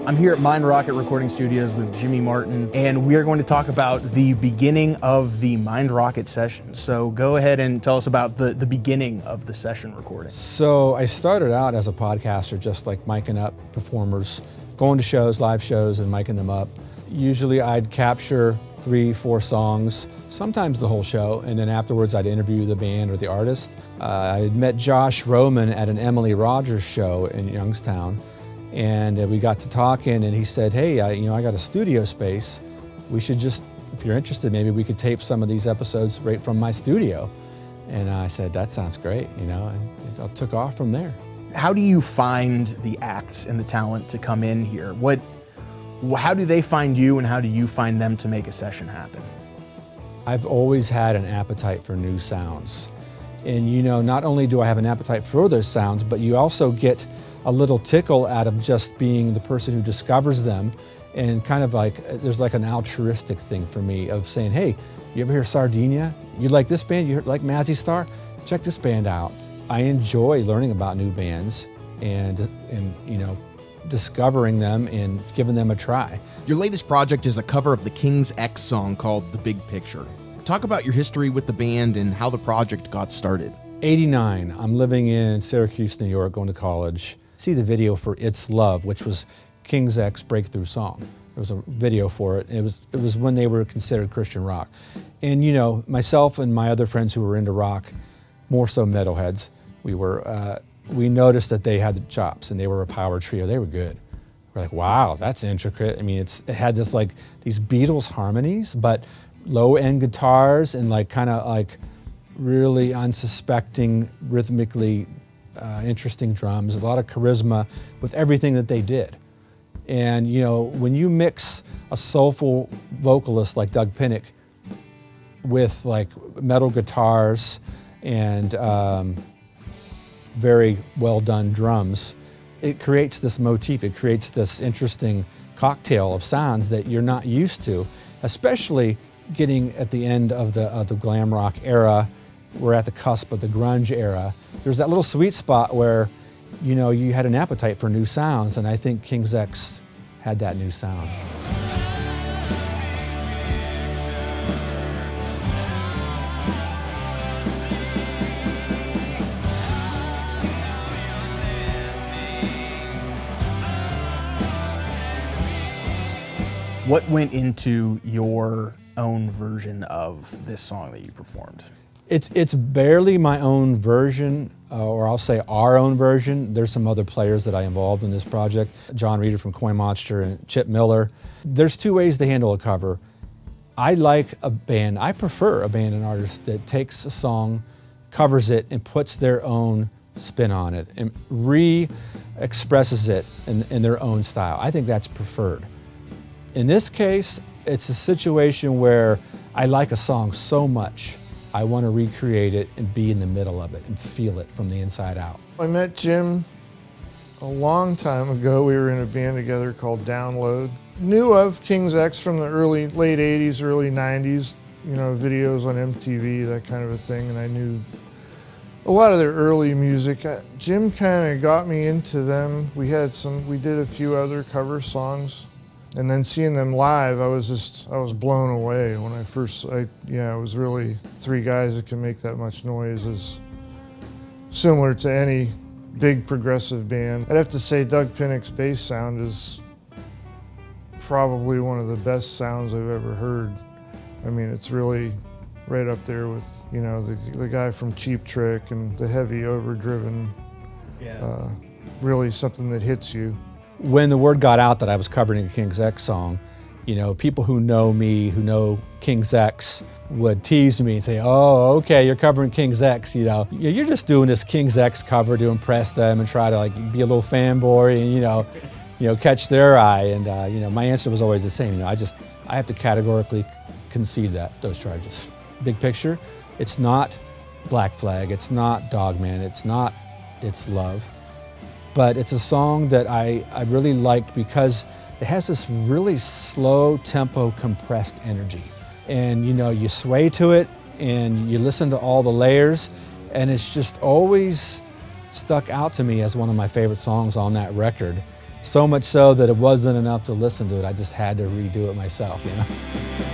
I'm here at Mindrocket Recording Studios with Jimmy Martin, and we are going to talk about the beginning of the Mindrocket session. So go ahead and tell us about the beginning of the session recording. So I started out as a podcaster, just like miking up performers, going to shows, live shows, and miking them up. Usually I'd capture 3-4 songs, sometimes the whole show, and then afterwards I'd interview the band or the artist. I had met Josh Roman at an Emily Rogers show in Youngstown, and we got to talking, and he said, hey, I got a studio space. We should just, if you're interested, maybe we could tape some of these episodes right from my studio. And I said, that sounds great, and it took off from there. How do you find the acts and the talent to come in here? How do they find you, and how do you find them to make a session happen? I've always had an appetite for new sounds. And not only do I have an appetite for those sounds, but you also get a little tickle out of just being the person who discovers them, and kind of like, there's like an altruistic thing for me of saying, hey, you ever hear Sardinia? You like this band? You like Mazzy Star? Check this band out. I enjoy learning about new bands and discovering them and giving them a try. Your latest project is a cover of the King's X song called The Big Picture. Talk about your history with the band and how the project got started. '89, I'm living in Syracuse, New York, going to college. See the video for It's Love, which was King's X breakthrough song. There was a video for it. It was when they were considered Christian rock. And myself and my other friends who were into rock, more so metalheads, we noticed that they had the chops, and they were a power trio. They were good. We're like, wow, that's intricate. I mean, it had this these Beatles harmonies, but low-end guitars and kind of really unsuspecting, rhythmically interesting drums, a lot of charisma with everything that they did. And when you mix a soulful vocalist like Doug Pinnick with metal guitars and very well done drums, it creates this motif, it creates this interesting cocktail of sounds that you're not used to, especially getting at the end of the glam rock era. We're at the cusp of the grunge era. There's that little sweet spot where you had an appetite for new sounds, and I think King's X had that new sound. What went into your own version of this song that you performed? It's barely my own version, or I'll say our own version. There's some other players that I involved in this project. Jon Reider from Coin Monster and Chip Miller. There's two ways to handle a cover. I prefer a band and artist that takes a song, covers it, and puts their own spin on it, and re-expresses it in their own style. I think that's preferred. In this case, it's a situation where I like a song so much, I want to recreate it and be in the middle of it and feel it from the inside out. I met Jim a long time ago. We were in a band together called Download. Knew of King's X from the late 80s, early 90s, videos on MTV, that kind of a thing, and I knew a lot of their early music. Jim kind of got me into them. We did a few other cover songs. And then seeing them live, I was blown away when it was really three guys that can make that much noise is similar to any big progressive band. I'd have to say Doug Pinnick's bass sound is probably one of the best sounds I've ever heard. I mean, it's really right up there with, the guy from Cheap Trick and the heavy overdriven, really something that hits you. When the word got out that I was covering a King's X song, people who know me, who know King's X, would tease me and say, oh, okay, you're covering King's X, You're just doing this King's X cover to impress them and try to be a little fanboy and, catch their eye. And, my answer was always the same. I have to categorically concede those charges. Big Picture, it's not Black Flag, it's not Dogman, it's not It's Love. But it's a song that I really liked because it has this really slow tempo, compressed energy. And you sway to it and you listen to all the layers, and it's just always stuck out to me as one of my favorite songs on that record. So much so that it wasn't enough to listen to it. I just had to redo it myself, you know.